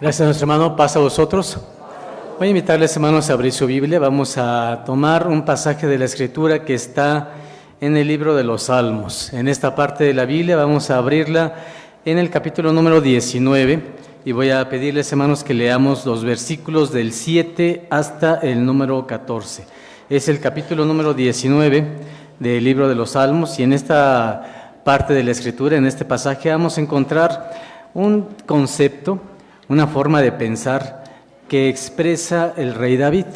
Gracias a nuestro hermano, paz a vosotros. Voy a invitarles, hermanos, a abrir su Biblia. Vamos a tomar un pasaje de la Escritura que está en el libro de los Salmos. En esta parte de la Biblia vamos a abrirla en el capítulo número 19 y voy a pedirles, hermanos, que leamos los versículos del 7 hasta el número 14. Es el capítulo número 19 del libro de los Salmos y en esta parte de la Escritura, en este pasaje, vamos a encontrar un concepto, una forma de pensar que expresa el rey David.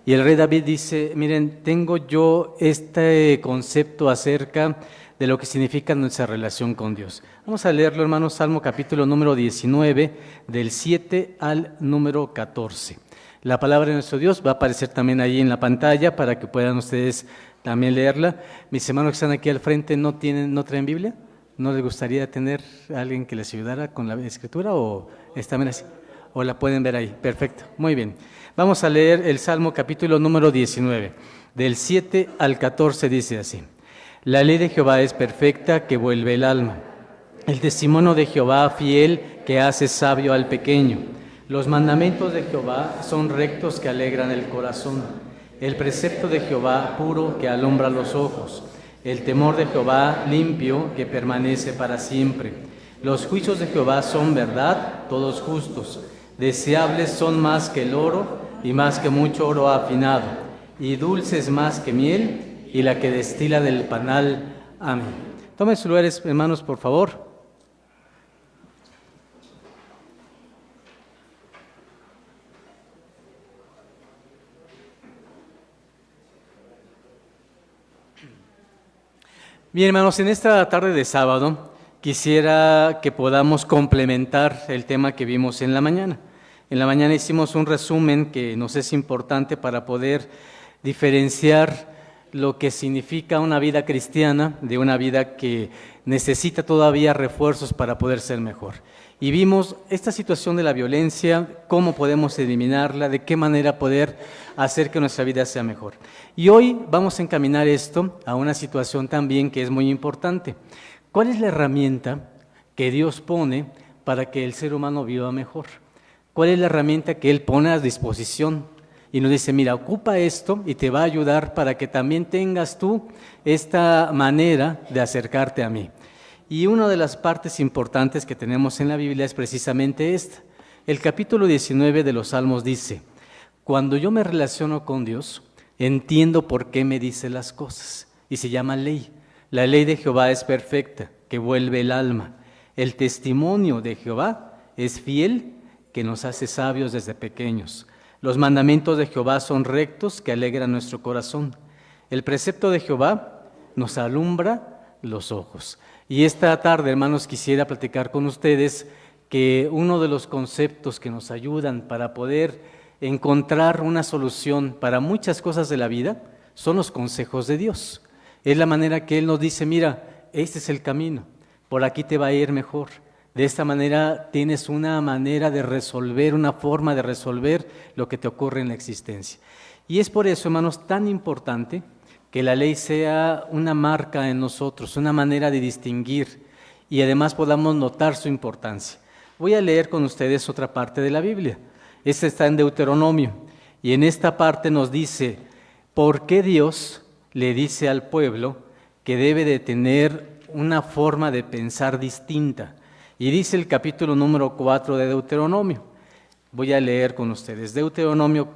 Y el rey David dice, miren, tengo yo este concepto acerca de lo que significa nuestra relación con Dios. Vamos a leerlo, hermanos, Salmo capítulo número 19, del 7 al número 14. La palabra de nuestro Dios va a aparecer también ahí en la pantalla para que puedan ustedes también leerla. Mis hermanos que están aquí al frente no traen Biblia. ¿No les gustaría tener a alguien que les ayudara con la escritura o están así? ¿O la pueden ver ahí? Perfecto, muy bien. Vamos a leer el Salmo capítulo número 19, del 7 al 14 dice así. La ley de Jehová es perfecta que vuelve el alma. El testimonio de Jehová fiel que hace sabio al pequeño. Los mandamientos de Jehová son rectos que alegran el corazón. El precepto de Jehová puro que alumbra los ojos. El temor de Jehová limpio que permanece para siempre. Los juicios de Jehová son verdad, todos justos. Deseables son más que el oro y más que mucho oro afinado. Y dulces más que miel y la que destila del panal. Amén. Tomen sus lugares, hermanos, por favor. Bien, hermanos, en esta tarde de sábado quisiera que podamos complementar el tema que vimos en la mañana. En la mañana hicimos un resumen que nos es importante para poder diferenciar lo que significa una vida cristiana de una vida que necesita todavía refuerzos para poder ser mejor. Y vimos esta situación de la violencia, cómo podemos eliminarla, de qué manera poder hacer que nuestra vida sea mejor. Y hoy vamos a encaminar esto a una situación también que es muy importante. ¿Cuál es la herramienta que Dios pone para que el ser humano viva mejor? ¿Cuál es la herramienta que Él pone a disposición? Y nos dice, mira, ocupa esto y te va a ayudar para que también tengas tú esta manera de acercarte a mí. Y una de las partes importantes que tenemos en la Biblia es precisamente esta. El capítulo 19 de los Salmos dice, cuando yo me relaciono con Dios, entiendo por qué me dice las cosas. Y se llama ley. La ley de Jehová es perfecta, que vuelve el alma. El testimonio de Jehová es fiel, que nos hace sabios desde pequeños. Los mandamientos de Jehová son rectos, que alegran nuestro corazón. El precepto de Jehová nos alumbra los ojos. Y esta tarde, hermanos, quisiera platicar con ustedes que uno de los conceptos que nos ayudan para poder encontrar una solución para muchas cosas de la vida son los consejos de Dios. Es la manera que Él nos dice, mira, este es el camino, por aquí te va a ir mejor. De esta manera tienes una manera de resolver, una forma de resolver lo que te ocurre en la existencia. Y es por eso, hermanos, tan importante que la ley sea una marca en nosotros, una manera de distinguir y además podamos notar su importancia. Voy a leer con ustedes otra parte de la Biblia. Esta está en Deuteronomio y en esta parte nos dice, ¿por qué Dios le dice al pueblo que debe de tener una forma de pensar distinta? Y dice el capítulo número 4 de Deuteronomio. Voy a leer con ustedes Deuteronomio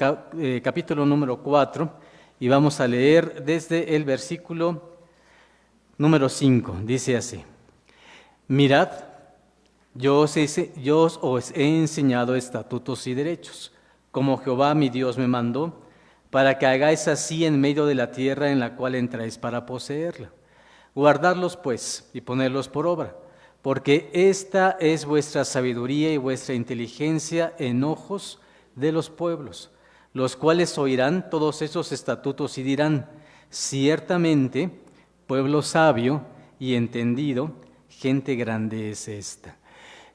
capítulo número 4 y vamos a leer desde el versículo número 5. Dice así, mirad, yo os he enseñado estatutos y derechos, como Jehová mi Dios me mandó, para que hagáis así en medio de la tierra en la cual entráis para poseerla. Guardadlos pues y ponedlos por obra, porque esta es vuestra sabiduría y vuestra inteligencia en ojos de los pueblos, los cuales oirán todos esos estatutos y dirán, ciertamente, pueblo sabio y entendido, gente grande es esta.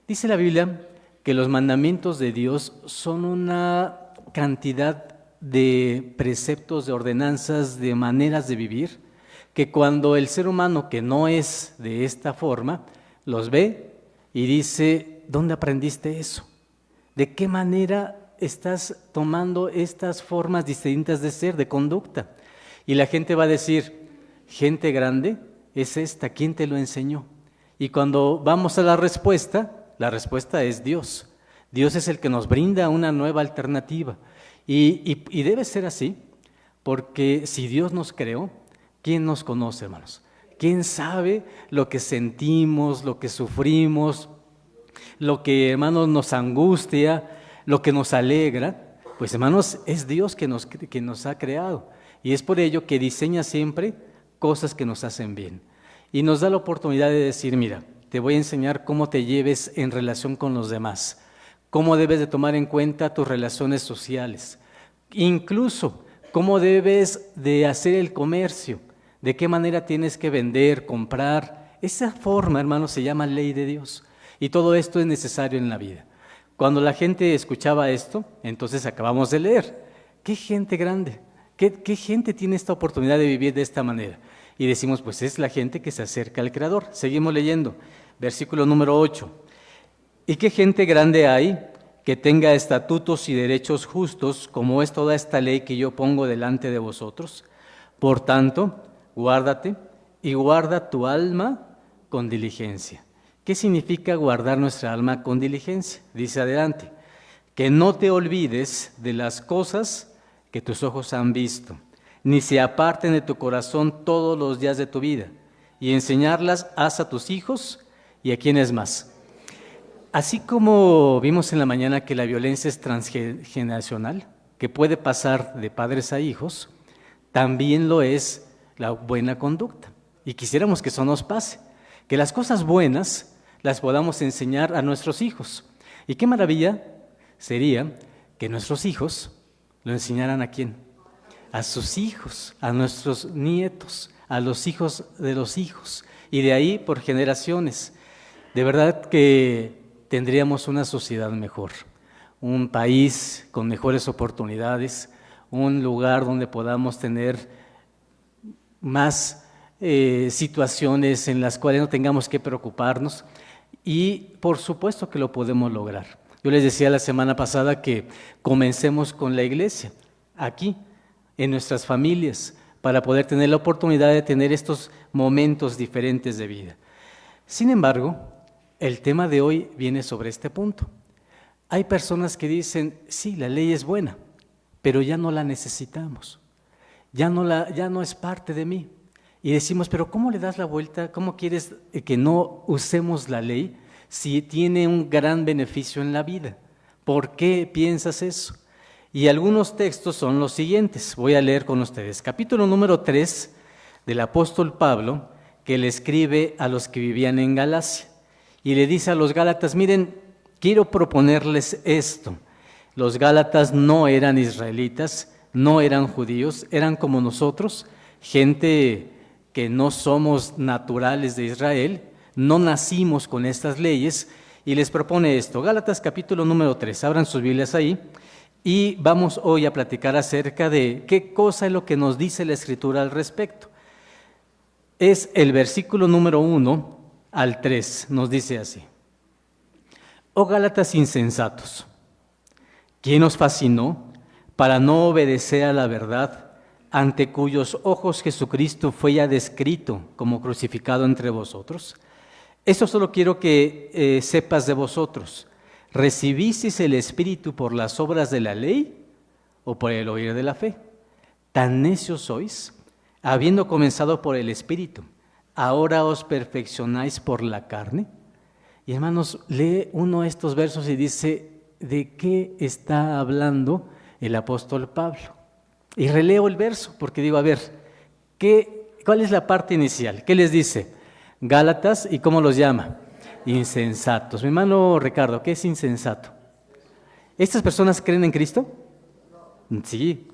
Dice la Biblia que los mandamientos de Dios son una cantidad de preceptos, de ordenanzas, de maneras de vivir, que cuando el ser humano que no es de esta forma, los ve y dice, ¿dónde aprendiste eso? ¿De qué manera estás tomando estas formas distintas de ser, de conducta? Y la gente va a decir, gente grande es esta, ¿quién te lo enseñó? Y cuando vamos a la respuesta es Dios. Dios es el que nos brinda una nueva alternativa. Y debe ser así, porque si Dios nos creó, ¿quién nos conoce, hermanos? ¿Quién sabe lo que sentimos, lo que sufrimos, lo que, hermanos, nos angustia, lo que nos alegra? Pues, hermanos, es Dios que nos ha creado. Y es por ello que diseña siempre cosas que nos hacen bien. Y nos da la oportunidad de decir, mira, te voy a enseñar cómo te lleves en relación con los demás, cómo debes de tomar en cuenta tus relaciones sociales, incluso cómo debes de hacer el comercio, de qué manera tienes que vender, comprar. Esa forma, hermanos, se llama ley de Dios. Y todo esto es necesario en la vida. Cuando la gente escuchaba esto, entonces acabamos de leer. ¡Qué gente grande! ¿Qué gente tiene esta oportunidad de vivir de esta manera? Y decimos, pues es la gente que se acerca al Creador. Seguimos leyendo, versículo número 8. ¿Y qué gente grande hay que tenga estatutos y derechos justos, como es toda esta ley que yo pongo delante de vosotros? Por tanto, guárdate y guarda tu alma con diligencia. ¿Qué significa guardar nuestra alma con diligencia? Dice adelante, que no te olvides de las cosas que tus ojos han visto, ni se aparten de tu corazón todos los días de tu vida, y enseñarlas haz a tus hijos y a quienes más. Así como vimos en la mañana que la violencia es transgeneracional, que puede pasar de padres a hijos, también lo es la buena conducta. Y quisiéramos que eso nos pase, que las cosas buenas las podamos enseñar a nuestros hijos. Y qué maravilla sería que nuestros hijos lo enseñaran ¿a quién? A sus hijos, a nuestros nietos, a los hijos de los hijos, y de ahí por generaciones. De verdad que tendríamos una sociedad mejor, un país con mejores oportunidades, un lugar donde podamos tener más situaciones en las cuales no tengamos que preocuparnos, y por supuesto que lo podemos lograr. Yo les decía la semana pasada que comencemos con la iglesia, aquí, en nuestras familias, para poder tener la oportunidad de tener estos momentos diferentes de vida. Sin embargo, el tema de hoy viene sobre este punto. Hay personas que dicen, sí, la ley es buena, pero ya no la necesitamos, ya no es parte de mí. Y decimos, pero ¿cómo le das la vuelta? ¿Cómo quieres que no usemos la ley si tiene un gran beneficio en la vida? ¿Por qué piensas eso? Y algunos textos son los siguientes. Voy a leer con ustedes. Capítulo número 3 del apóstol Pablo, que le escribe a los que vivían en Galacia. Y le dice a los Gálatas, miren, quiero proponerles esto. Los Gálatas no eran israelitas, no eran judíos, eran como nosotros, gente que no somos naturales de Israel, no nacimos con estas leyes, y les propone esto. Gálatas capítulo número 3, abran sus Biblias ahí, y vamos hoy a platicar acerca de qué cosa es lo que nos dice la Escritura al respecto. Es el versículo número 1 al 3, nos dice así. Oh Gálatas insensatos, ¿quién os fascinó para no obedecer a la verdad, ante cuyos ojos Jesucristo fue ya descrito como crucificado entre vosotros? Esto solo quiero que sepas de vosotros. ¿Recibisteis el Espíritu por las obras de la ley o por el oír de la fe? ¿Tan necios sois? Habiendo comenzado por el Espíritu, ¿ahora os perfeccionáis por la carne? Y hermanos, lee uno de estos versos y dice, ¿de qué está hablando el apóstol Pablo? Y releo el verso porque digo, a ver, ¿cuál es la parte inicial? ¿Qué les dice? Gálatas, ¿y cómo los llama? Insensatos. Mi hermano Ricardo, ¿qué es insensato? ¿Estas personas creen en Cristo? Sí.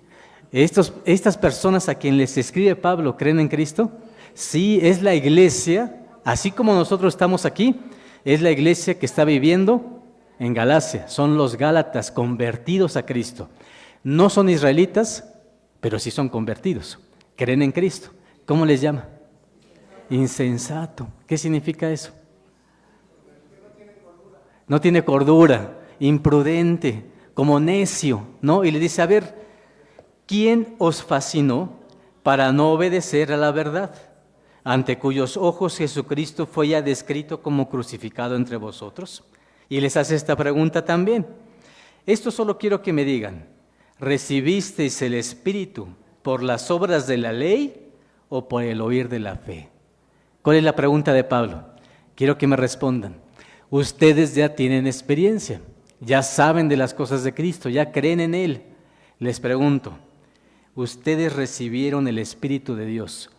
¿Estas personas a quien les escribe Pablo creen en Cristo? Sí, es la iglesia, así como nosotros estamos aquí, es la iglesia que está viviendo en Galacia. Son los Gálatas convertidos a Cristo. No son israelitas, pero sí son convertidos. Creen en Cristo. ¿Cómo les llama? Insensato. ¿Qué significa eso? No tiene cordura. imprudente, como necio, ¿no? Y le dice, a ver, ¿quién os fascinó para no obedecer a la verdad, ante cuyos ojos Jesucristo fue ya descrito como crucificado entre vosotros? Y les hace esta pregunta también. Esto solo quiero que me digan, ¿recibisteis el Espíritu por las obras de la ley o por el oír de la fe? ¿Cuál es la pregunta de Pablo? Quiero que me respondan. Ustedes ya tienen experiencia, ya saben de las cosas de Cristo, ya creen en Él. Les pregunto, ¿ustedes recibieron el Espíritu de Dios?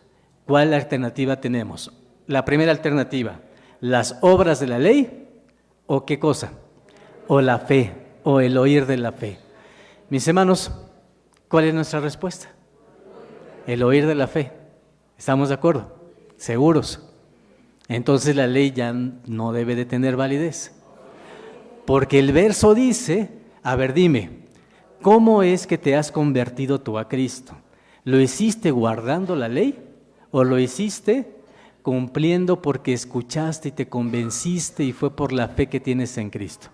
¿Cuál alternativa tenemos? La primera alternativa, ¿las obras de la ley o qué cosa? O la fe, o el oír de la fe. Mis hermanos, ¿cuál es nuestra respuesta? El oír de la fe. ¿Estamos de acuerdo? ¿Seguros? Entonces la ley ya no debe de tener validez. Porque el verso dice, a ver, dime, ¿cómo es que te has convertido tú a Cristo? ¿Lo hiciste guardando la ley o lo hiciste cumpliendo porque escuchaste y te convenciste y fue por la fe que tienes en Cristo?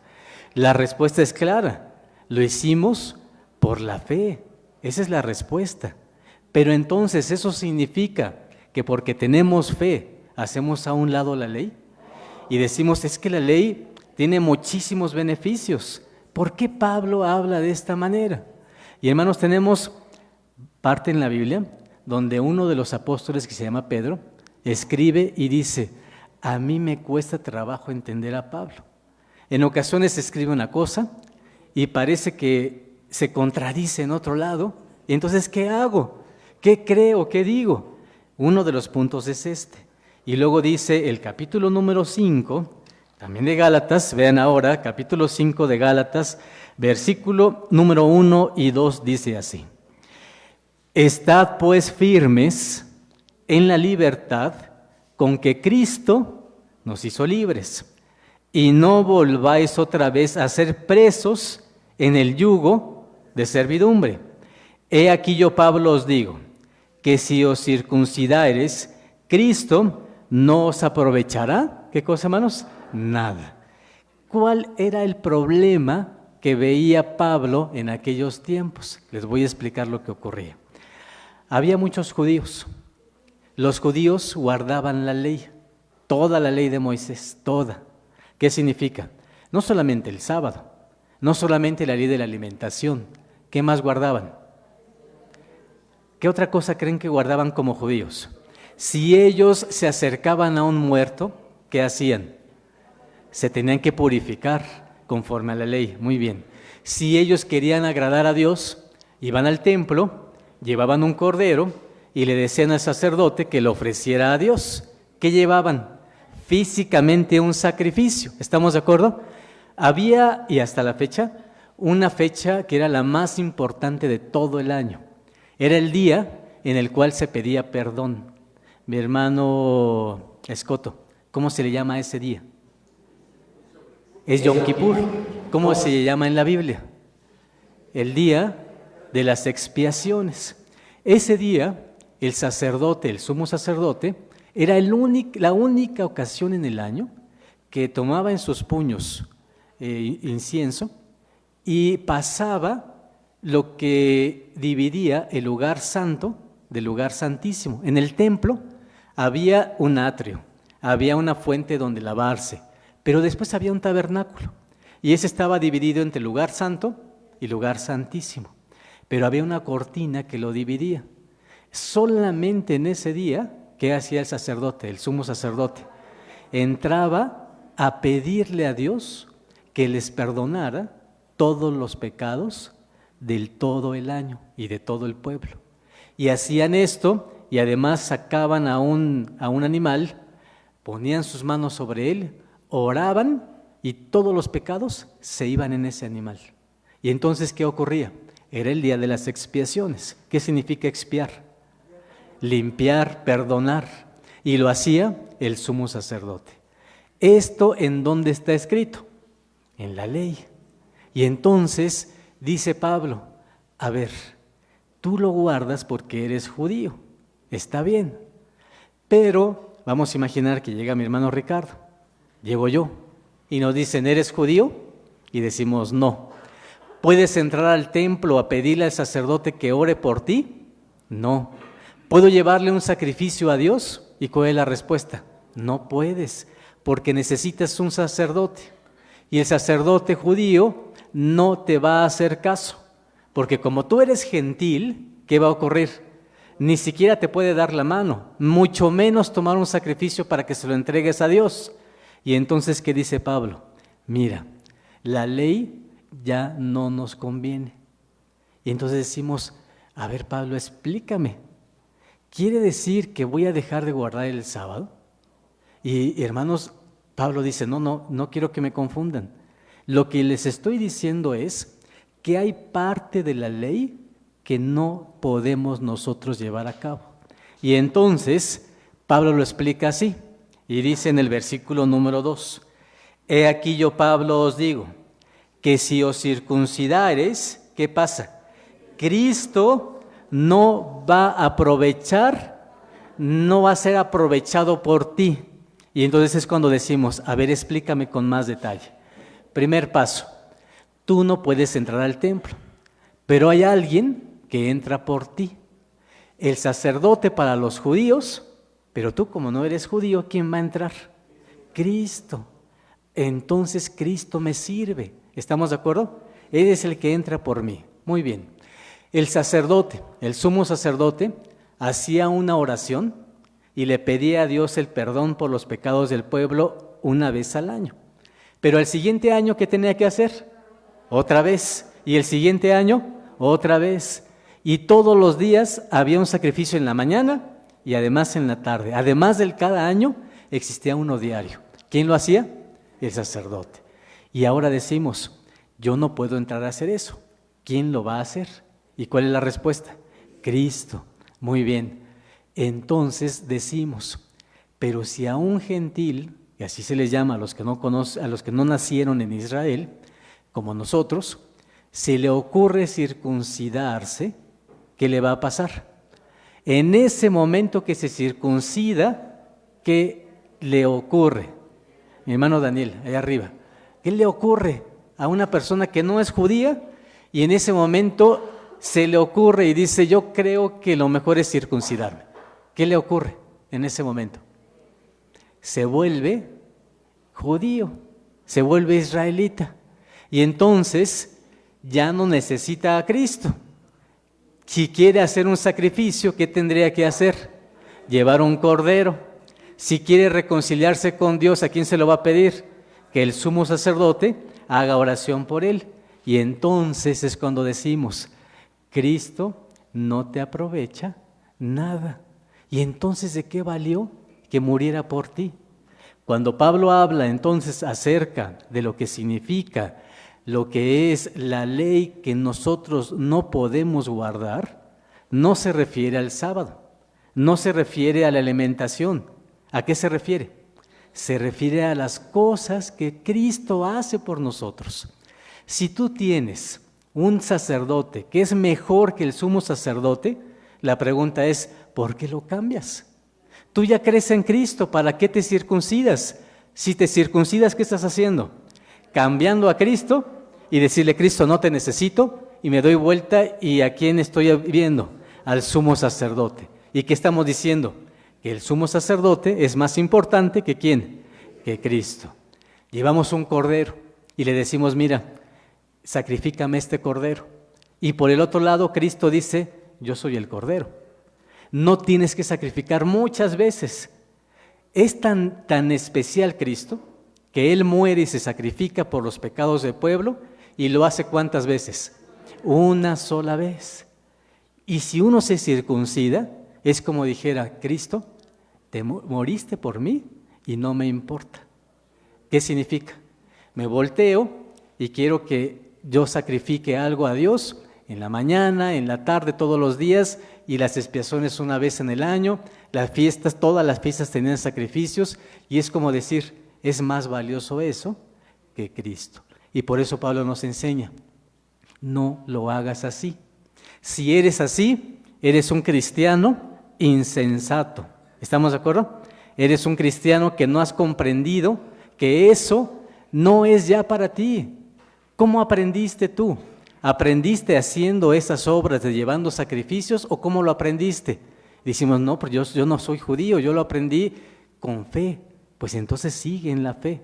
La respuesta es clara, lo hicimos por la fe, esa es la respuesta. Pero entonces, ¿eso significa que porque tenemos fe hacemos a un lado la ley? Y decimos, es que la ley tiene muchísimos beneficios. ¿Por qué Pablo habla de esta manera? Y hermanos, tenemos parte en la Biblia donde uno de los apóstoles, que se llama Pedro, escribe y dice, a mí me cuesta trabajo entender a Pablo. En ocasiones escribe una cosa y parece que se contradice en otro lado. Y entonces, ¿qué hago? ¿Qué creo? ¿Qué digo? Uno de los puntos es este. Y luego dice el capítulo número 5, también de Gálatas, vean ahora, capítulo 5 de Gálatas, versículo número 1 y 2 dice así. Estad pues firmes en la libertad con que Cristo nos hizo libres, y no volváis otra vez a ser presos en el yugo de servidumbre. He aquí yo, Pablo, os digo, que si os circuncidareis, Cristo no os aprovechará, ¿qué cosa, hermanos? Nada. ¿Cuál era el problema que veía Pablo en aquellos tiempos? Les voy a explicar lo que ocurría. Había muchos judíos. Los judíos guardaban la ley, toda la ley de Moisés, toda. ¿Qué significa? No solamente el sábado, no solamente la ley de la alimentación. ¿Qué más guardaban? ¿Qué otra cosa creen que guardaban como judíos? Si ellos se acercaban a un muerto, ¿qué hacían? Se tenían que purificar conforme a la ley. Muy bien. Si ellos querían agradar a Dios, iban al templo, llevaban un cordero y le decían al sacerdote que lo ofreciera a Dios. ¿Qué llevaban? Físicamente un sacrificio. ¿Estamos de acuerdo? Había, y hasta la fecha, una fecha que era la más importante de todo el año. Era el día en el cual se pedía perdón. Mi hermano Escoto, ¿cómo se le llama a ese día? Es Yom Kippur. ¿Cómo se llama en la Biblia? El día de las expiaciones. Ese día, el sacerdote, el sumo sacerdote, era la única ocasión en el año que tomaba en sus puños incienso y pasaba lo que dividía el lugar santo del lugar santísimo. En el templo había un atrio, había una fuente donde lavarse, pero después había un tabernáculo y ese estaba dividido entre lugar santo y lugar santísimo, pero había una cortina que lo dividía. Solamente en ese día, ¿qué hacía el sacerdote, el sumo sacerdote? Entraba a pedirle a Dios que les perdonara todos los pecados del todo el año y de todo el pueblo. Y hacían esto y además sacaban a un animal, ponían sus manos sobre él, oraban y todos los pecados se iban en ese animal. Y entonces, ¿qué ocurría? Era el día de las expiaciones. ¿Qué significa expiar? Limpiar, perdonar. Y lo hacía el sumo sacerdote. ¿Esto en dónde está escrito? En la ley. Y entonces dice Pablo, a ver, tú lo guardas porque eres judío, está bien, pero vamos a imaginar que llega mi hermano Ricardo, llego yo, y nos dicen, ¿eres judío? Y decimos no. ¿Puedes entrar al templo a pedirle al sacerdote que ore por ti? No. ¿Puedo llevarle un sacrificio a Dios? ¿Y cuál es la respuesta? No puedes, porque necesitas un sacerdote. Y el sacerdote judío no te va a hacer caso, porque como tú eres gentil, ¿qué va a ocurrir? Ni siquiera te puede dar la mano, mucho menos tomar un sacrificio para que se lo entregues a Dios. Y entonces, ¿qué dice Pablo? Mira, la ley ya no nos conviene. Y entonces decimos, a ver, Pablo, explícame. ¿Quiere decir que voy a dejar de guardar el sábado? Y hermanos, Pablo dice, no quiero que me confundan. Lo que les estoy diciendo es que hay parte de la ley que no podemos nosotros llevar a cabo. Y entonces, Pablo lo explica así, y dice en el versículo número 2, he aquí yo, Pablo, os digo, que si os circuncidareis, ¿qué pasa? Cristo no va a aprovechar, no va a ser aprovechado por ti. Y entonces es cuando decimos, a ver, explícame con más detalle. Primer paso, tú no puedes entrar al templo, pero hay alguien que entra por ti. El sacerdote para los judíos, pero tú como no eres judío, ¿quién va a entrar? Cristo. Entonces Cristo me sirve. ¿Estamos de acuerdo? Él es el que entra por mí. Muy bien. El sacerdote, el sumo sacerdote, hacía una oración y le pedía a Dios el perdón por los pecados del pueblo una vez al año. Pero el siguiente año, ¿qué tenía que hacer? Otra vez. Y el siguiente año, otra vez. Y todos los días había un sacrificio en la mañana y además en la tarde. Además del cada año, existía uno diario. ¿Quién lo hacía? El sacerdote. Y ahora decimos, yo no puedo entrar a hacer eso. ¿Quién lo va a hacer? ¿Y cuál es la respuesta? Cristo. Muy bien. Entonces decimos, pero si a un gentil, y así se les llama a los que no conocen, a los que no nacieron en Israel, como nosotros, se le ocurre circuncidarse, ¿qué le va a pasar? En ese momento que se circuncida, ¿qué le ocurre? Mi hermano Daniel, allá arriba, ¿qué le ocurre a una persona que no es judía? Y en ese momento se le ocurre y dice, yo creo que lo mejor es circuncidarme. ¿Qué le ocurre en ese momento? Se vuelve judío, se vuelve israelita. Y entonces ya no necesita a Cristo. Si quiere hacer un sacrificio, ¿qué tendría que hacer? Llevar un cordero. Si quiere reconciliarse con Dios, ¿a quién se lo va a pedir? Que el sumo sacerdote haga oración por él. Y entonces es cuando decimos, Cristo no te aprovecha nada. ¿Y entonces de qué valió que muriera por ti? Cuando Pablo habla entonces acerca de lo que significa, lo que es la ley que nosotros no podemos guardar, no se refiere al sábado, no se refiere a la alimentación. ¿A qué se refiere? Se refiere a las cosas que Cristo hace por nosotros. Si tú tienes un sacerdote que es mejor que el sumo sacerdote, la pregunta es, ¿por qué lo cambias? Tú ya crees en Cristo, ¿para qué te circuncidas? Si te circuncidas, ¿qué estás haciendo? Cambiando a Cristo y decirle, Cristo, no te necesito, y me doy vuelta, ¿y a quién estoy viendo? Al sumo sacerdote. ¿Y qué estamos diciendo? Que el sumo sacerdote es más importante que ¿quién? Que Cristo. Llevamos un cordero y le decimos, mira, sacrifícame este cordero. Y por el otro lado, Cristo dice, yo soy el cordero. No tienes que sacrificar muchas veces. Es tan especial Cristo que Él muere y se sacrifica por los pecados del pueblo y lo hace ¿cuántas veces? Una sola vez. Y si uno se circuncida, es como dijera, Cristo, te moriste por mí y no me importa. ¿Qué significa? Me volteo y quiero que yo sacrifique algo a Dios en la mañana, en la tarde, todos los días, y las expiaciones una vez en el año, las fiestas, todas las fiestas tenían sacrificios, y es como decir, es más valioso eso que Cristo. Y por eso Pablo nos enseña, no lo hagas así. Si eres así, eres un cristiano insensato. ¿Estamos de acuerdo? Eres un cristiano que no has comprendido que eso no es ya para ti. ¿Cómo aprendiste tú? ¿Aprendiste haciendo esas obras de llevando sacrificios o cómo lo aprendiste? Decimos, no, pues yo no soy judío, yo lo aprendí con fe. Pues entonces sigue en la fe.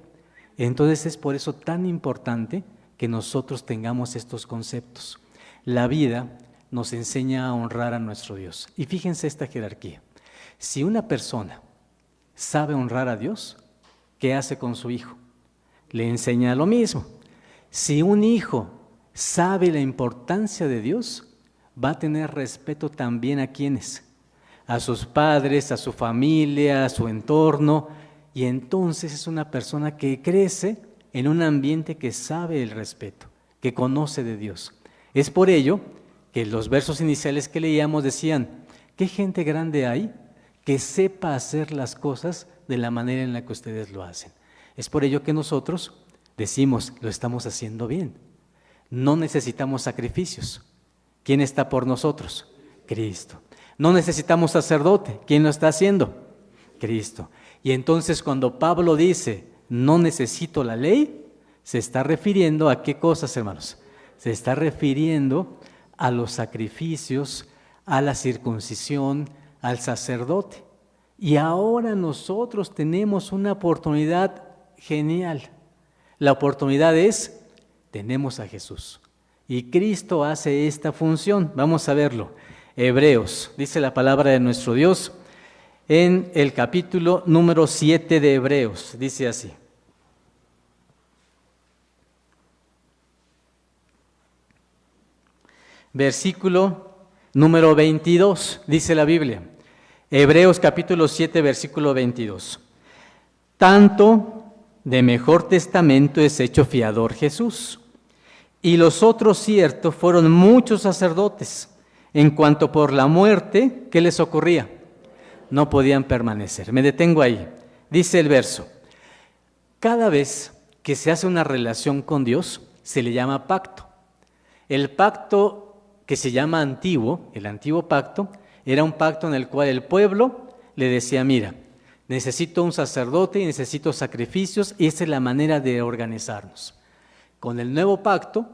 Entonces es por eso tan importante que nosotros tengamos estos conceptos. La vida nos enseña a honrar a nuestro Dios. Y fíjense esta jerarquía. Si una persona sabe honrar a Dios, ¿qué hace con su hijo? Le enseña lo mismo. Si un hijo sabe la importancia de Dios, va a tener respeto también a quienes, a sus padres, a su familia, a su entorno, y entonces es una persona que crece en un ambiente que sabe el respeto, que conoce de Dios. Es por ello que los versos iniciales que leíamos decían, ¿qué gente grande hay que sepa hacer las cosas de la manera en la que ustedes lo hacen? Es por ello que nosotros decimos, lo estamos haciendo bien. No necesitamos sacrificios. ¿Quién está por nosotros? Cristo. No necesitamos sacerdote. ¿Quién lo está haciendo? Cristo. Y entonces cuando Pablo dice, no necesito la ley, se está refiriendo a qué cosas, hermanos. Se está refiriendo a los sacrificios, a la circuncisión, al sacerdote. Y ahora nosotros tenemos una oportunidad genial. La oportunidad es, tenemos a Jesús. Y Cristo hace esta función. Vamos a verlo. Hebreos, dice la palabra de nuestro Dios, en el capítulo número 7 de Hebreos, dice así. Versículo número 22, dice la Biblia. Hebreos capítulo 7, versículo 22. Tanto de mejor testamento es hecho fiador Jesús. Y los otros cierto fueron muchos sacerdotes, en cuanto por la muerte, ¿qué les ocurría? No podían permanecer. Me detengo ahí. Dice el verso, cada vez que se hace una relación con Dios, se le llama pacto. El pacto que se llama antiguo, el antiguo pacto, era un pacto en el cual el pueblo le decía, mira, necesito un sacerdote y necesito sacrificios, y esa es la manera de organizarnos. Con el nuevo pacto,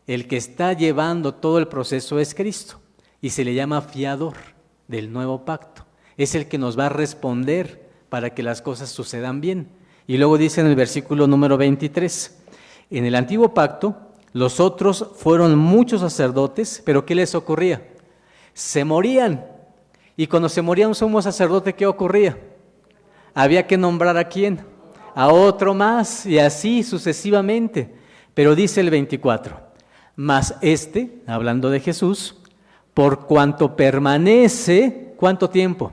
el que está llevando todo el proceso es Cristo, y se le llama fiador del nuevo pacto. Es el que nos va a responder para que las cosas sucedan bien. Y luego dice en el versículo número 23, en el antiguo pacto, los otros fueron muchos sacerdotes, pero ¿qué les ocurría? Se morían. Y cuando se moría un sumo sacerdote, ¿qué ocurría? Había que nombrar ¿a quién? A otro más, y así sucesivamente. Pero dice el 24, mas este, hablando de Jesús, por cuanto permanece, ¿cuánto tiempo?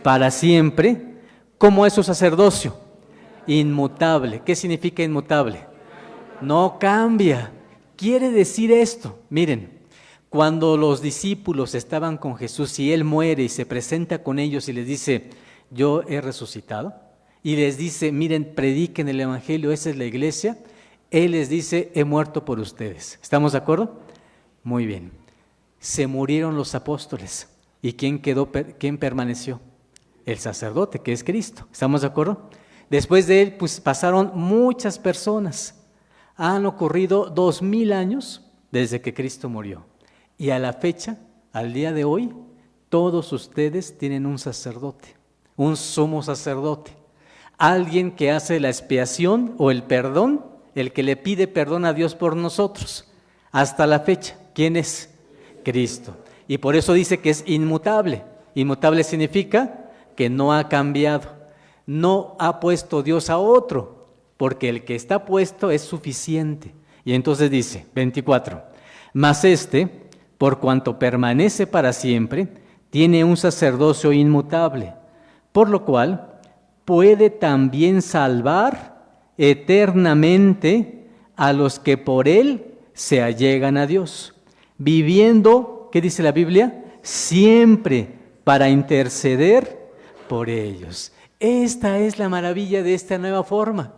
Para siempre. ¿Cómo es su sacerdocio? Inmutable. ¿Qué significa inmutable? No cambia. Quiere decir esto, miren, cuando los discípulos estaban con Jesús y Él muere y se presenta con ellos y les dice, yo he resucitado, y les dice, miren, prediquen el Evangelio, esa es la iglesia, Él les dice, he muerto por ustedes. ¿Estamos de acuerdo? Muy bien. Se murieron los apóstoles. ¿Y quién permaneció? El sacerdote, que es Cristo. ¿Estamos de acuerdo? Después de Él, pues pasaron muchas personas. Han ocurrido 2000 años desde que Cristo murió. Y a la fecha, al día de hoy, todos ustedes tienen un sacerdote, un sumo sacerdote. Alguien que hace la expiación o el perdón, el que le pide perdón a Dios por nosotros. Hasta la fecha, ¿quién es? Cristo. Y por eso dice que es inmutable. Inmutable significa que no ha cambiado. No ha puesto Dios a otro, porque el que está puesto es suficiente. Y entonces dice, 24, mas este, por cuanto permanece para siempre, tiene un sacerdocio inmutable, por lo cual puede también salvar eternamente a los que por él se allegan a Dios, viviendo, ¿qué dice la Biblia? Siempre para interceder por ellos. Esta es la maravilla de esta nueva forma.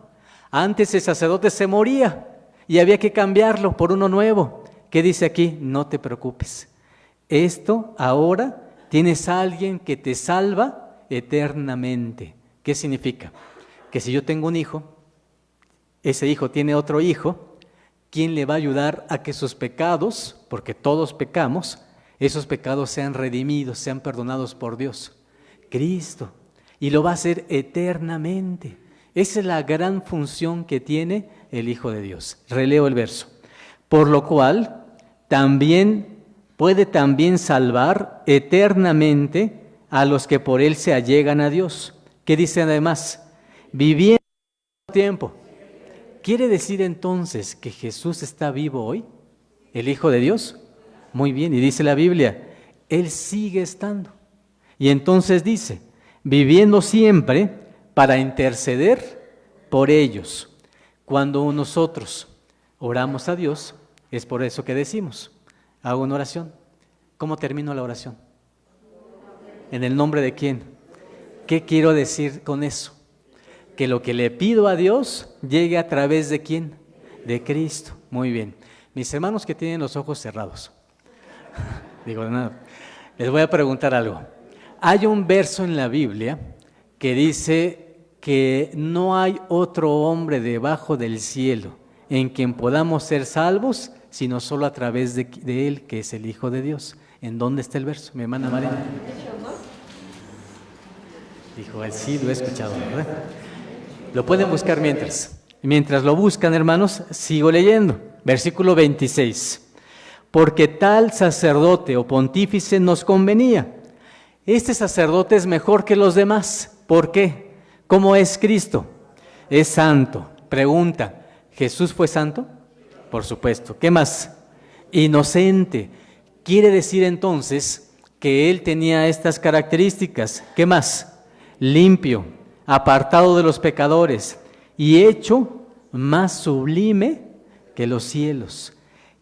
Antes el sacerdote se moría y había que cambiarlo por uno nuevo. ¿Qué dice aquí? No te preocupes. Esto ahora tienes a alguien que te salva eternamente. ¿Qué significa? Que si yo tengo un hijo, ese hijo tiene otro hijo, ¿quién le va a ayudar a que sus pecados, porque todos pecamos, esos pecados sean redimidos, sean perdonados por Dios? Cristo. Y lo va a hacer eternamente. Esa es la gran función que tiene el Hijo de Dios. Releo el verso. Por lo cual, puede también salvar eternamente a los que por Él se allegan a Dios. ¿Qué dice además? Viviendo tiempo. ¿Quiere decir entonces que Jesús está vivo hoy? ¿El Hijo de Dios? Muy bien, y dice la Biblia, Él sigue estando. Y entonces dice, viviendo siempre para interceder por ellos. Cuando nosotros oramos a Dios, es por eso que decimos, hago una oración. ¿Cómo termino la oración? ¿En el nombre de quién? ¿Qué quiero decir con eso? Que lo que le pido a Dios llegue a través de quién? De Cristo. Muy bien. Mis hermanos que tienen los ojos cerrados, digo nada, les voy a preguntar algo. Hay un verso en la Biblia que dice que no hay otro hombre debajo del cielo en quien podamos ser salvos, sino solo a través de Él, que es el Hijo de Dios. ¿En dónde está el verso, mi hermana María? Dijo, sí, lo he escuchado, ¿verdad? Lo pueden buscar mientras. Mientras lo buscan, hermanos, sigo leyendo. Versículo 26. Porque tal sacerdote o pontífice nos convenía. Este sacerdote es mejor que los demás. ¿Por qué? ¿Cómo es Cristo? Es santo. Pregunta, ¿Jesús fue santo? Por supuesto. ¿Qué más? Inocente. Quiere decir entonces que Él tenía estas características. ¿Qué más? Limpio, apartado de los pecadores y hecho más sublime que los cielos,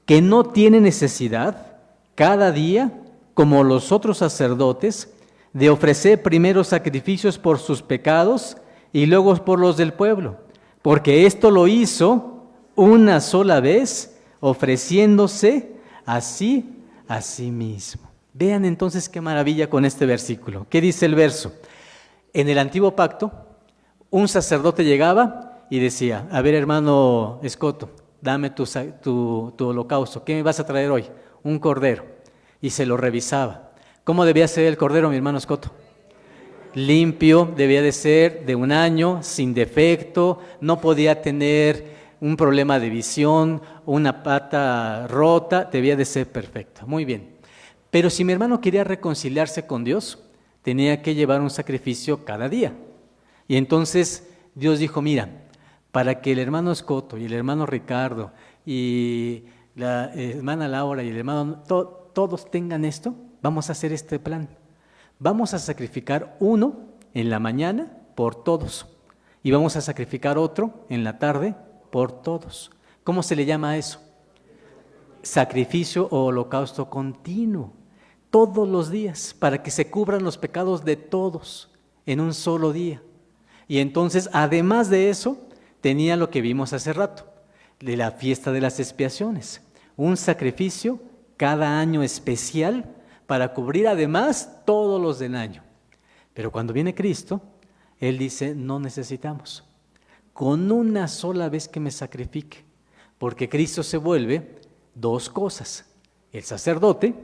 que no tiene necesidad cada día, como los otros sacerdotes, de ofrecer primero sacrificios por sus pecados y luego por los del pueblo, porque esto lo hizo una sola vez, ofreciéndose así a sí mismo. Vean entonces qué maravilla con este versículo. ¿Qué dice el verso? En el antiguo pacto, un sacerdote llegaba y decía, a ver, hermano Escoto, dame tu holocausto. ¿Qué me vas a traer hoy? Un cordero. Y se lo revisaba. ¿Cómo debía ser el cordero, mi hermano Escoto? Limpio, debía de ser de 1 año, sin defecto, no podía tener un problema de visión, una pata rota, debía de ser perfecto. Muy bien. Pero si mi hermano quería reconciliarse con Dios, tenía que llevar un sacrificio cada día. Y entonces Dios dijo, mira, para que el hermano Escoto y el hermano Ricardo y la hermana Laura y el hermano, todos tengan esto, vamos a hacer este plan. Vamos a sacrificar uno en la mañana por todos y vamos a sacrificar otro en la tarde por todos. ¿Cómo se le llama a eso? Sacrificio o holocausto continuo. Todos los días, para que se cubran los pecados de todos en un solo día. Y entonces, además de eso, tenía lo que vimos hace rato, de la fiesta de las expiaciones, un sacrificio cada año especial para cubrir además todos los del año. Pero cuando viene Cristo, Él dice, no necesitamos, con una sola vez que me sacrifique, porque Cristo se vuelve 2 cosas, el sacerdote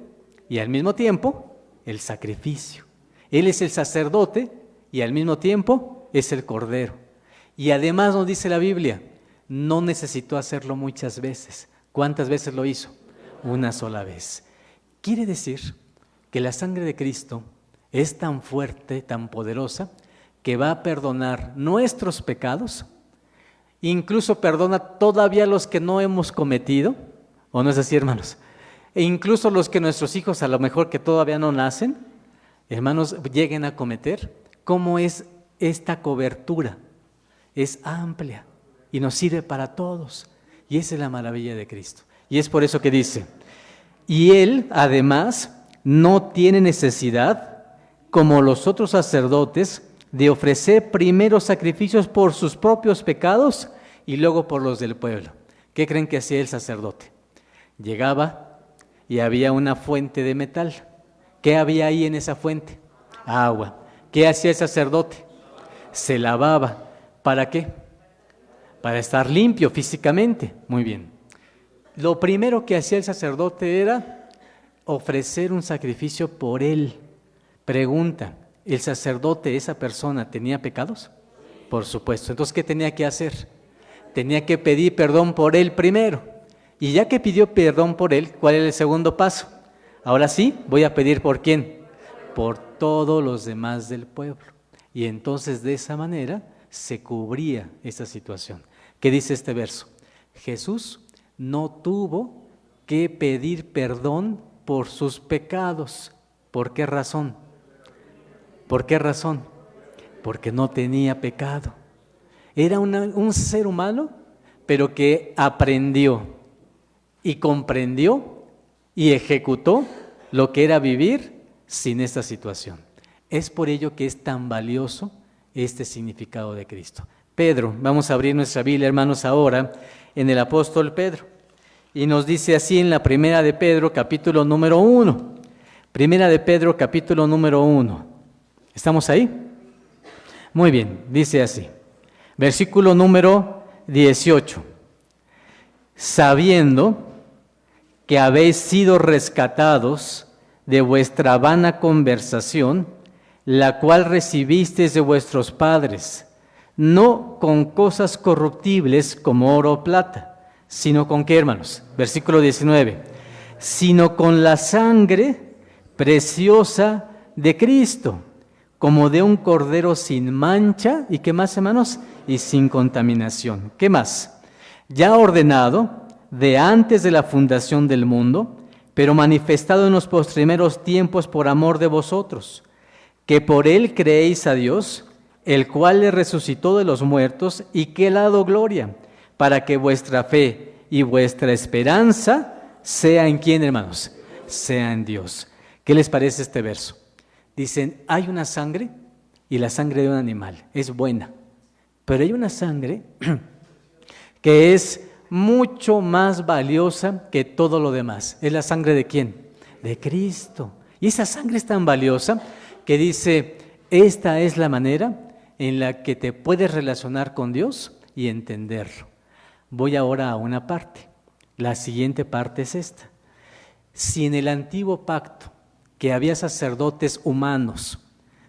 y al mismo tiempo el sacrificio. Él es el sacerdote y al mismo tiempo es el cordero. Y además nos dice la Biblia, no necesitó hacerlo muchas veces. ¿Cuántas veces lo hizo? 1 sola vez. Quiere decir que la sangre de Cristo es tan fuerte, tan poderosa, que va a perdonar nuestros pecados, incluso perdona todavía los que no hemos cometido, ¿o no es así, hermanos? E incluso los que nuestros hijos a lo mejor que todavía no nacen, hermanos, lleguen a cometer. ¿Cómo es esta cobertura? Es amplia y nos sirve para todos. Y esa es la maravilla de Cristo. Y es por eso que dice, y Él además no tiene necesidad, como los otros sacerdotes, de ofrecer primero sacrificios por sus propios pecados y luego por los del pueblo. ¿Qué creen que hacía el sacerdote? Llegaba y había una fuente de metal. ¿Qué había ahí en esa fuente? Agua. ¿Qué hacía el sacerdote? Se lavaba. ¿Para qué? Para estar limpio físicamente. Muy bien. lo primero que hacía el sacerdote era ofrecer un sacrificio por él. Pregunta, ¿el sacerdote, esa persona, tenía pecados? Por supuesto. Entonces, ¿qué tenía que hacer? Tenía que pedir perdón por él primero. Y ya que pidió perdón por él, ¿cuál es el segundo paso? Ahora sí, voy a pedir ¿por quién? Por todos los demás del pueblo. Y entonces de esa manera se cubría esa situación. ¿Qué dice este verso? Jesús no tuvo que pedir perdón por sus pecados. ¿Por qué razón? ¿Por qué razón? Porque no tenía pecado. Era un ser humano, pero que aprendió y comprendió y ejecutó lo que era vivir sin esta situación. Es por ello que es tan valioso este significado de Cristo. Pedro, vamos a abrir nuestra Biblia, hermanos, ahora en el apóstol Pedro. Y nos dice así en la primera de Pedro, capítulo número 1. Primera de Pedro, capítulo número 1. ¿Estamos ahí? Muy bien, dice así. Versículo número 18. Sabiendo que habéis sido rescatados de vuestra vana conversación, la cual recibisteis de vuestros padres, no con cosas corruptibles como oro o plata, sino con ¿qué, hermanos? Versículo 19. Sino con la sangre preciosa de Cristo, como de un cordero sin mancha, ¿y qué más, hermanos? Y sin contaminación. ¿Qué más? Ya ordenado de antes de la fundación del mundo, pero manifestado en los postreros tiempos por amor de vosotros, que por él creéis a Dios, el cual le resucitó de los muertos y que le ha dado gloria, para que vuestra fe y vuestra esperanza sea en ¿quién, hermanos? Sea en Dios. ¿Qué les parece este verso? Dicen, hay una sangre y la sangre de un animal es buena, pero hay una sangre que es mucho más valiosa que todo lo demás. ¿Es la sangre de quién? De Cristo. Y esa sangre es tan valiosa que dice, esta es la manera en la que te puedes relacionar con Dios y entenderlo. Voy ahora a una parte. La siguiente parte es esta. Si en el antiguo pacto, que había sacerdotes humanos,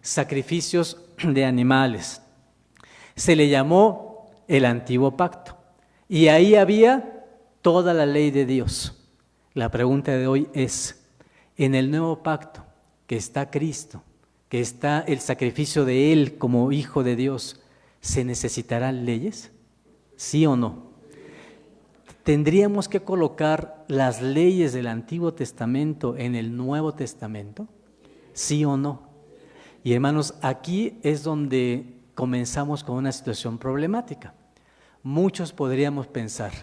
sacrificios de animales, se le llamó el antiguo pacto, y ahí había toda la ley de Dios. La pregunta de hoy es, en el nuevo pacto, que está Cristo, que está el sacrificio de Él como Hijo de Dios, ¿se necesitarán leyes? ¿Sí o no? ¿Tendríamos que colocar las leyes del Antiguo Testamento en el Nuevo Testamento? ¿Sí o no? Y hermanos, aquí es donde comenzamos con una situación problemática. Muchos podríamos pensar,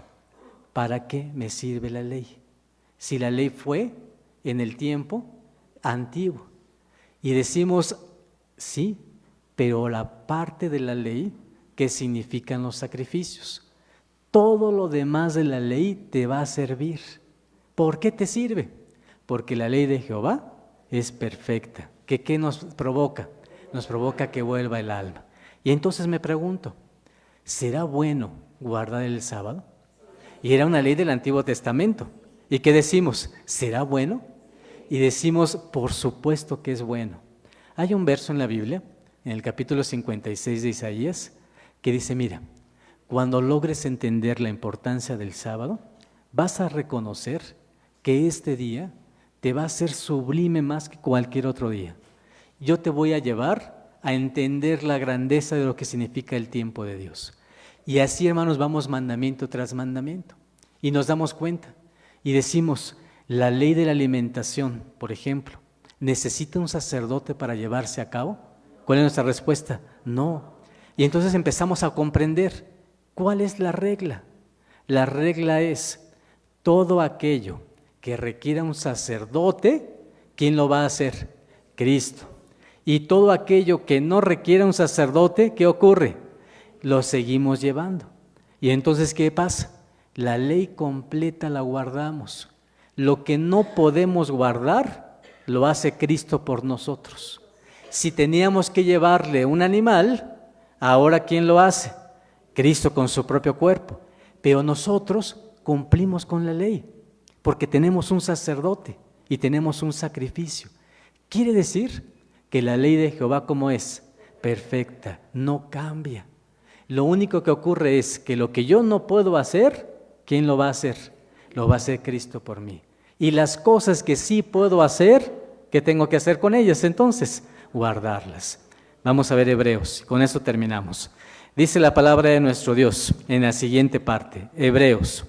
¿para qué me sirve la ley? Si la ley fue en el tiempo antiguo. Y decimos, sí, pero la parte de la ley, ¿qué significan los sacrificios? Todo lo demás de la ley te va a servir. ¿Por qué te sirve? Porque la ley de Jehová es perfecta. ¿Qué nos provoca? Nos provoca que vuelva el alma. Y entonces me pregunto, ¿será bueno guardar el sábado? Y era una ley del Antiguo Testamento. ¿Y qué decimos? ¿Será bueno? Y decimos, por supuesto que es bueno. Hay un verso en la Biblia, en el capítulo 56 de Isaías, que dice, mira, cuando logres entender la importancia del sábado, vas a reconocer que este día te va a ser sublime más que cualquier otro día. Yo te voy a llevar a entender la grandeza de lo que significa el tiempo de Dios. Y así, hermanos, vamos mandamiento tras mandamiento. Y nos damos cuenta y decimos, la ley de la alimentación, por ejemplo, ¿necesita un sacerdote para llevarse a cabo? ¿Cuál es nuestra respuesta? No. Y entonces empezamos a comprender, ¿cuál es la regla? La regla es, todo aquello que requiera un sacerdote, ¿quién lo va a hacer? Cristo. Y todo aquello que no requiera un sacerdote, ¿qué ocurre? Lo seguimos llevando. Y entonces, ¿qué pasa? La ley completa la guardamos. Lo que no podemos guardar, lo hace Cristo por nosotros. Si teníamos que llevarle un animal, ahora ¿quién lo hace? Cristo con su propio cuerpo. Pero nosotros, cumplimos con la ley, porque tenemos un sacerdote y tenemos un sacrificio. Quiere decir que la ley de Jehová, ¿cómo es? Perfecta, no cambia. Lo único que ocurre es que lo que yo no puedo hacer, ¿quién lo va a hacer? Lo va a hacer Cristo por mí. Y las cosas que sí puedo hacer, ¿qué tengo que hacer con ellas entonces? Guardarlas. Vamos a ver Hebreos, con eso terminamos. Dice la palabra de nuestro Dios en la siguiente parte, Hebreos.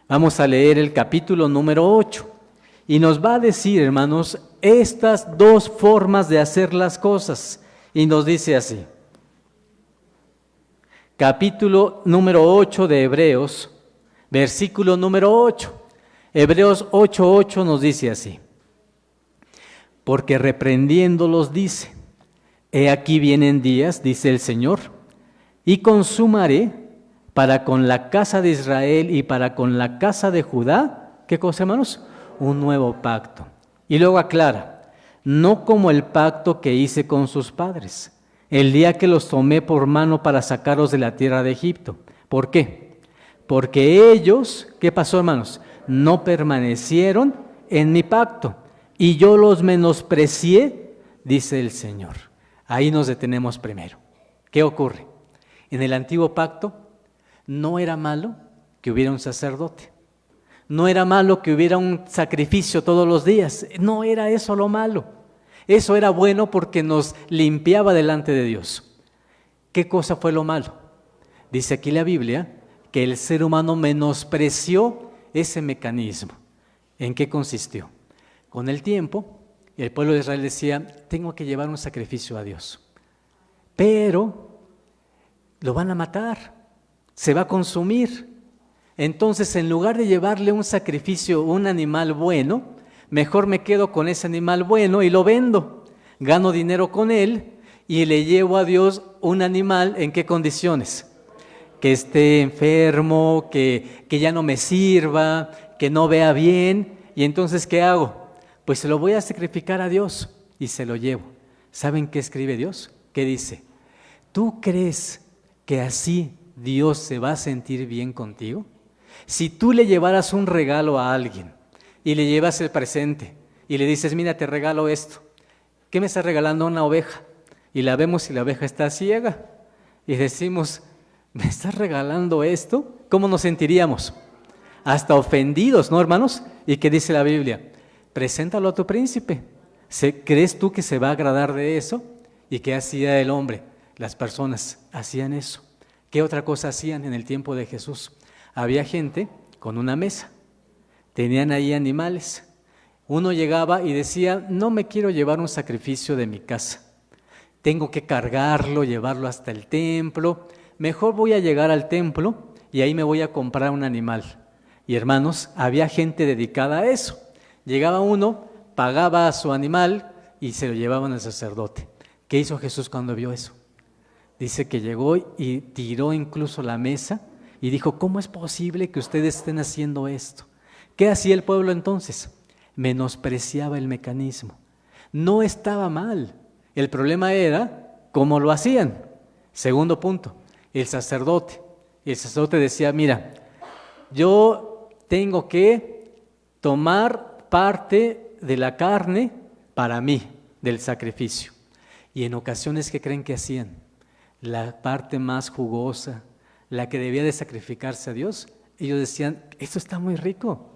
Vamos a leer el capítulo número 8 y nos va a decir, hermanos, estas dos formas de hacer las cosas. Y nos dice así. Capítulo número 8 de Hebreos, versículo número 8. Hebreos 8:8 nos dice así. Porque reprendiéndolos dice, he aquí vienen días, dice el Señor, y consumaré para con la casa de Israel y para con la casa de Judá, ¿qué cosa, hermanos? Un nuevo pacto. Y luego aclara, no como el pacto que hice con sus padres, el día que los tomé por mano para sacaros de la tierra de Egipto. ¿Por qué? Porque ellos, ¿qué pasó, hermanos? No permanecieron en mi pacto y yo los menosprecié, dice el Señor. Ahí nos detenemos primero. ¿Qué ocurre? En el antiguo pacto no era malo que hubiera un sacerdote. No era malo que hubiera un sacrificio todos los días. No era eso lo malo. Eso era bueno porque nos limpiaba delante de Dios. ¿Qué cosa fue lo malo? Dice aquí la Biblia que el ser humano menospreció ese mecanismo. ¿En qué consistió? Con el tiempo, el pueblo de Israel decía, tengo que llevar un sacrificio a Dios. Pero lo van a matar, se va a consumir. Entonces, en lugar de llevarle un sacrificio, un animal bueno, mejor me quedo con ese animal bueno y lo vendo. Gano dinero con él y le llevo a Dios un animal, ¿en qué condiciones? Que esté enfermo, que ya no me sirva, que no vea bien. Y entonces, ¿qué hago? Pues se lo voy a sacrificar a Dios y se lo llevo. ¿Saben qué escribe Dios? ¿Qué dice? ¿Tú crees que así Dios se va a sentir bien contigo? Si tú le llevaras un regalo a alguien y le llevas el presente y le dices, mira, te regalo esto. ¿Qué me estás regalando? Una oveja. Y la vemos y la oveja está ciega. Y decimos, ¿me estás regalando esto? ¿Cómo nos sentiríamos? Hasta ofendidos, ¿no, hermanos? ¿Y qué dice la Biblia? Preséntalo a tu príncipe. ¿Crees tú que se va a agradar de eso? ¿Y qué hacía el hombre? Las personas hacían eso. ¿Qué otra cosa hacían en el tiempo de Jesús? Había gente con una mesa. Tenían ahí animales. Uno llegaba y decía, no me quiero llevar un sacrificio de mi casa. Tengo que cargarlo, llevarlo hasta el templo. Mejor voy a llegar al templo y ahí me voy a comprar un animal. Y hermanos, había gente dedicada a eso. Llegaba uno, pagaba a su animal y se lo llevaban al sacerdote. ¿Qué hizo Jesús cuando vio eso? Dice que llegó y tiró incluso la mesa y dijo, ¿cómo es posible que ustedes estén haciendo esto? ¿Qué hacía el pueblo entonces? Menospreciaba el mecanismo. No estaba mal. El problema era cómo lo hacían. Segundo punto, el sacerdote. El sacerdote decía, mira, yo tengo que tomar parte de la carne para mí, del sacrificio. Y en ocasiones, ¿qué creen que hacían? La parte más jugosa, la que debía de sacrificarse a Dios, ellos decían, esto está muy rico,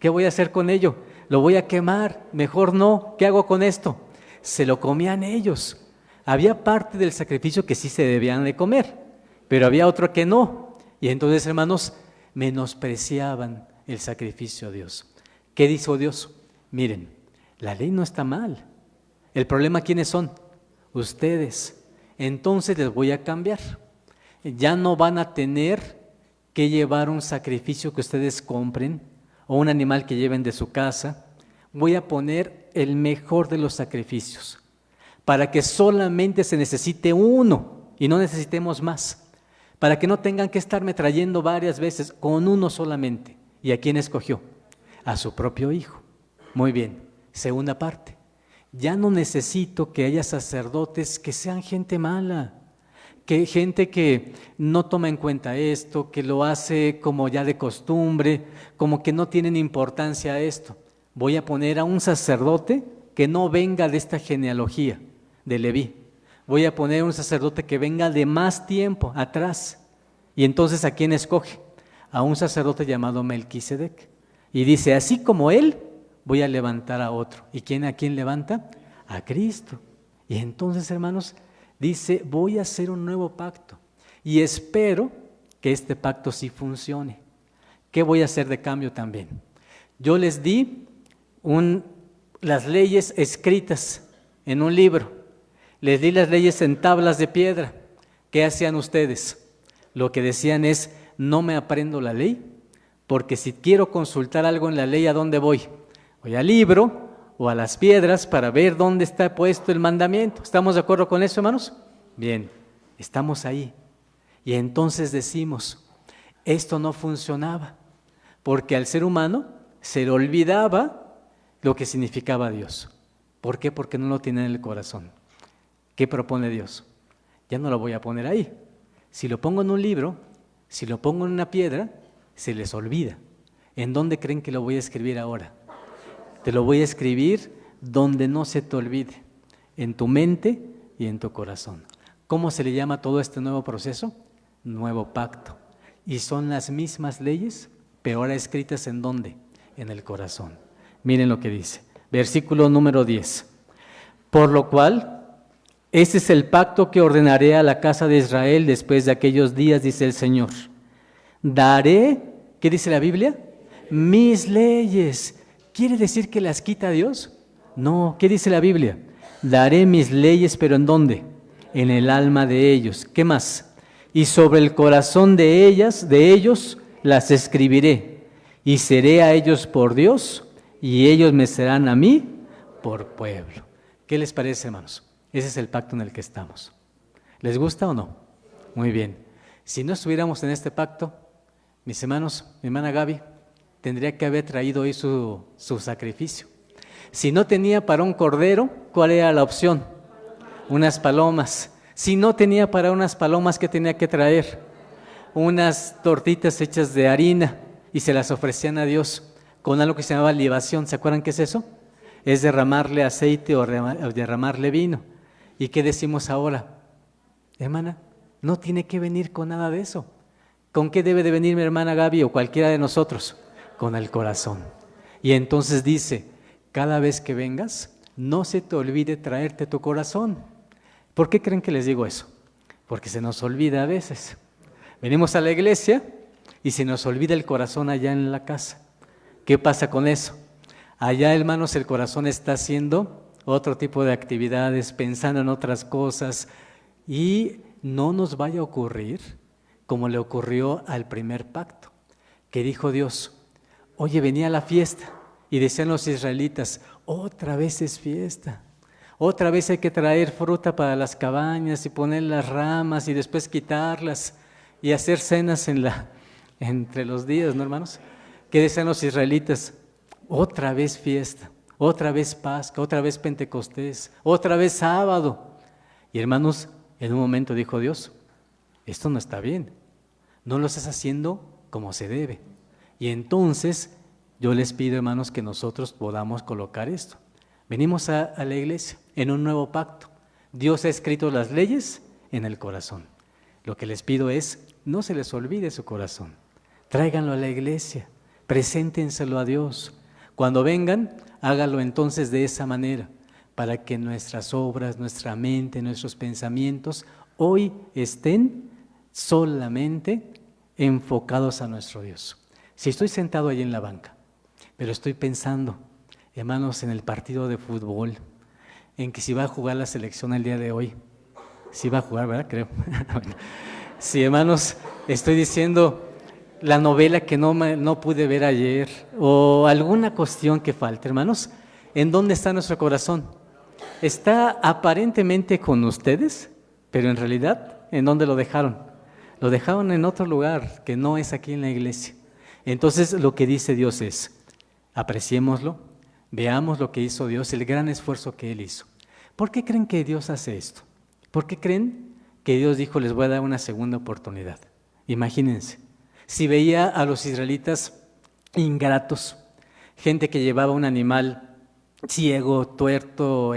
¿qué voy a hacer con ello? Lo voy a quemar, mejor no, ¿qué hago con esto? Se lo comían ellos. Había parte del sacrificio que sí se debían de comer, pero había otro que no. Y entonces, hermanos, menospreciaban el sacrificio a Dios. ¿Qué dijo Dios? Miren, la ley no está mal. El problema, ¿quiénes son? Ustedes. Entonces les voy a cambiar. Ya no van a tener que llevar un sacrificio que ustedes compren o un animal que lleven de su casa. Voy a poner el mejor de los sacrificios para que solamente se necesite uno y no necesitemos más. Para que no tengan que estarme trayendo varias veces, con uno solamente. ¿Y a quién escogió? A su propio hijo. Muy bien. Segunda parte. Ya no necesito que haya sacerdotes que sean gente mala, que gente que no toma en cuenta esto, que lo hace como ya de costumbre, como que no tienen importancia a esto. Voy a poner a un sacerdote que no venga de esta genealogía de Leví. Voy a poner a un sacerdote que venga de más tiempo atrás. Y entonces, ¿a quién escoge? A un sacerdote llamado Melquisedec. Y dice, así como él, voy a levantar a otro. ¿Y a quién levanta? A Cristo. Y entonces, hermanos, dice, voy a hacer un nuevo pacto. Y espero que este pacto sí funcione. ¿Qué voy a hacer de cambio también? Yo les di las leyes escritas en un libro. Les di las leyes en tablas de piedra. ¿Qué hacían ustedes? Lo que decían es, no me aprendo la ley, porque si quiero consultar algo en la ley, ¿a dónde voy? Voy al libro o a las piedras para ver dónde está puesto el mandamiento. ¿Estamos de acuerdo con eso, hermanos? Bien, estamos ahí. Y entonces decimos, esto no funcionaba, porque al ser humano se le olvidaba lo que significaba Dios. ¿Por qué? Porque no lo tiene en el corazón. ¿Qué propone Dios? Ya no lo voy a poner ahí. Si lo pongo en un libro, si lo pongo en una piedra, se les olvida. ¿En dónde creen que lo voy a escribir ahora? Te lo voy a escribir donde no se te olvide, en tu mente y en tu corazón. ¿Cómo se le llama todo este nuevo proceso? Nuevo pacto. Y son las mismas leyes, pero ahora escritas ¿en dónde? En el corazón. Miren lo que dice, versículo número 10. Por lo cual, este es el pacto que ordenaré a la casa de Israel después de aquellos días, dice el Señor. Daré, ¿qué dice la Biblia? Mis leyes. ¿Quiere decir que las quita Dios? No, ¿qué dice la Biblia? Daré mis leyes, ¿pero en dónde? En el alma de ellos. ¿Qué más? Y sobre el corazón de ellos, las escribiré. Y seré a ellos por Dios, y ellos me serán a mí por pueblo. ¿Qué les parece, hermanos? Ese es el pacto en el que estamos. ¿Les gusta o no? Muy bien. Si no estuviéramos en este pacto, mis hermanos, mi hermana Gaby, tendría que haber traído hoy su sacrificio. Si no tenía para un cordero, ¿cuál era la opción? Unas palomas. Si no tenía para unas palomas, ¿qué tenía que traer? Unas tortitas hechas de harina y se las ofrecían a Dios con algo que se llamaba libación. ¿Se acuerdan qué es eso? Es derramarle aceite o derramarle vino. ¿Y qué decimos ahora? Hermana, no tiene que venir con nada de eso. ¿Con qué debe de venir mi hermana Gaby o cualquiera de nosotros? Con el corazón. Y entonces dice, cada vez que vengas, no se te olvide traerte tu corazón. ¿Por qué creen que les digo eso? Porque se nos olvida a veces. Venimos a la iglesia y se nos olvida el corazón allá en la casa. ¿Qué pasa con eso? Allá, hermanos, el corazón está haciendo otro tipo de actividades, pensando en otras cosas, y no nos vaya a ocurrir como le ocurrió al primer pacto, que dijo Dios, oye, venía la fiesta, y decían los israelitas, otra vez es fiesta, otra vez hay que traer fruta para las cabañas y poner las ramas y después quitarlas y hacer cenas entre los días, ¿no, hermanos? ¿Qué decían los israelitas? Otra vez fiesta, otra vez Pascua, otra vez Pentecostés, otra vez sábado. Y hermanos, en un momento dijo Dios, esto no está bien, no lo estás haciendo como se debe. Y entonces yo les pido, hermanos, que nosotros podamos colocar esto. Venimos a la iglesia en un nuevo pacto. Dios ha escrito las leyes en el corazón. Lo que les pido es, no se les olvide su corazón. Tráiganlo a la iglesia, preséntenselo a Dios. Cuando vengan, hágalo entonces de esa manera, para que nuestras obras, nuestra mente, nuestros pensamientos hoy estén solamente enfocados a nuestro Dios. Si estoy sentado ahí en la banca, pero estoy pensando, hermanos, en el partido de fútbol, en que si va a jugar la selección el día de hoy, si va a jugar, ¿verdad? Creo. Sí, hermanos, estoy diciendo la novela que no pude ver ayer o alguna cuestión que falte, hermanos, ¿en dónde está nuestro corazón? Está aparentemente con ustedes, pero en realidad, ¿en dónde lo dejaron? Lo dejaron en otro lugar que no es aquí en la iglesia. Entonces lo que dice Dios es, apreciémoslo, veamos lo que hizo Dios, el gran esfuerzo que Él hizo. ¿Por qué creen que Dios hace esto? ¿Por qué creen que Dios dijo, les voy a dar una segunda oportunidad. Imagínense, si veía a los israelitas ingratos, gente que llevaba un animal ciego, tuerto,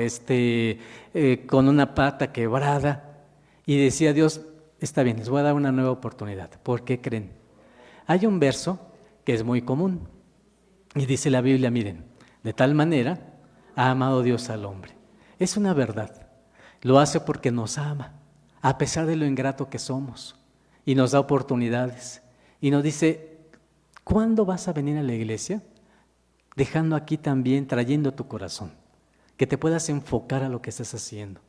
con una pata quebrada, y decía Dios, está bien, les voy a dar una nueva oportunidad. ¿Por qué creen? Hay un verso que es muy común, y dice la Biblia, miren, de tal manera ha amado Dios al hombre. Es una verdad, lo hace porque nos ama, a pesar de lo ingrato que somos, y nos da oportunidades, y nos dice, ¿cuándo vas a venir a la iglesia? Dejando aquí también, trayendo tu corazón, que te puedas enfocar a lo que estás haciendo,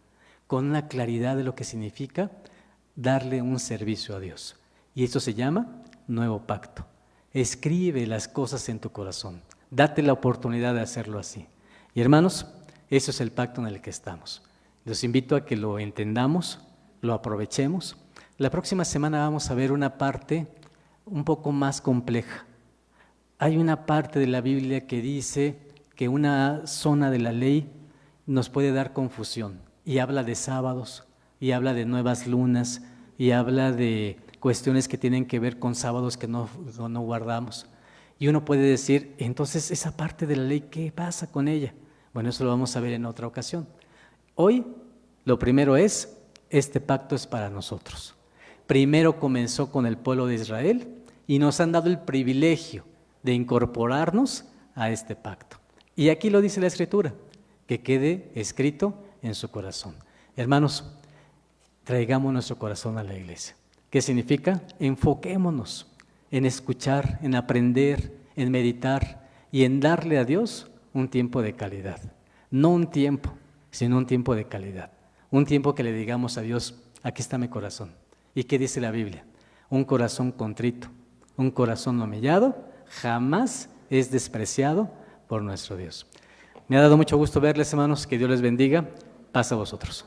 con una claridad de lo que significa darle un servicio a Dios. Y eso se llama nuevo pacto. Escribe las cosas en tu corazón, date la oportunidad de hacerlo así. Y hermanos, eso es el pacto en el que estamos. Los invito a que lo entendamos, lo aprovechemos. La próxima semana vamos a ver una parte un poco más compleja. Hay una parte de la Biblia que dice que una zona de la ley nos puede dar confusión y habla de sábados, y habla de nuevas lunas, y habla de cuestiones que tienen que ver con sábados que no guardamos. Y uno puede decir, entonces esa parte de la ley, ¿qué pasa con ella? Bueno, eso lo vamos a ver en otra ocasión. Hoy, lo primero es, este pacto es para nosotros. Primero comenzó con el pueblo de Israel y nos han dado el privilegio de incorporarnos a este pacto. Y aquí lo dice la Escritura, que quede escrito en su corazón. Hermanos, traigamos nuestro corazón a la iglesia. ¿Qué significa? Enfoquémonos en escuchar, en aprender, en meditar y en darle a Dios un tiempo de calidad. No un tiempo, sino un tiempo de calidad. Un tiempo que le digamos a Dios, aquí está mi corazón. ¿Y qué dice la Biblia? Un corazón contrito, un corazón humillado, jamás es despreciado por nuestro Dios. Me ha dado mucho gusto verles, hermanos, que Dios les bendiga. Paz a vosotros.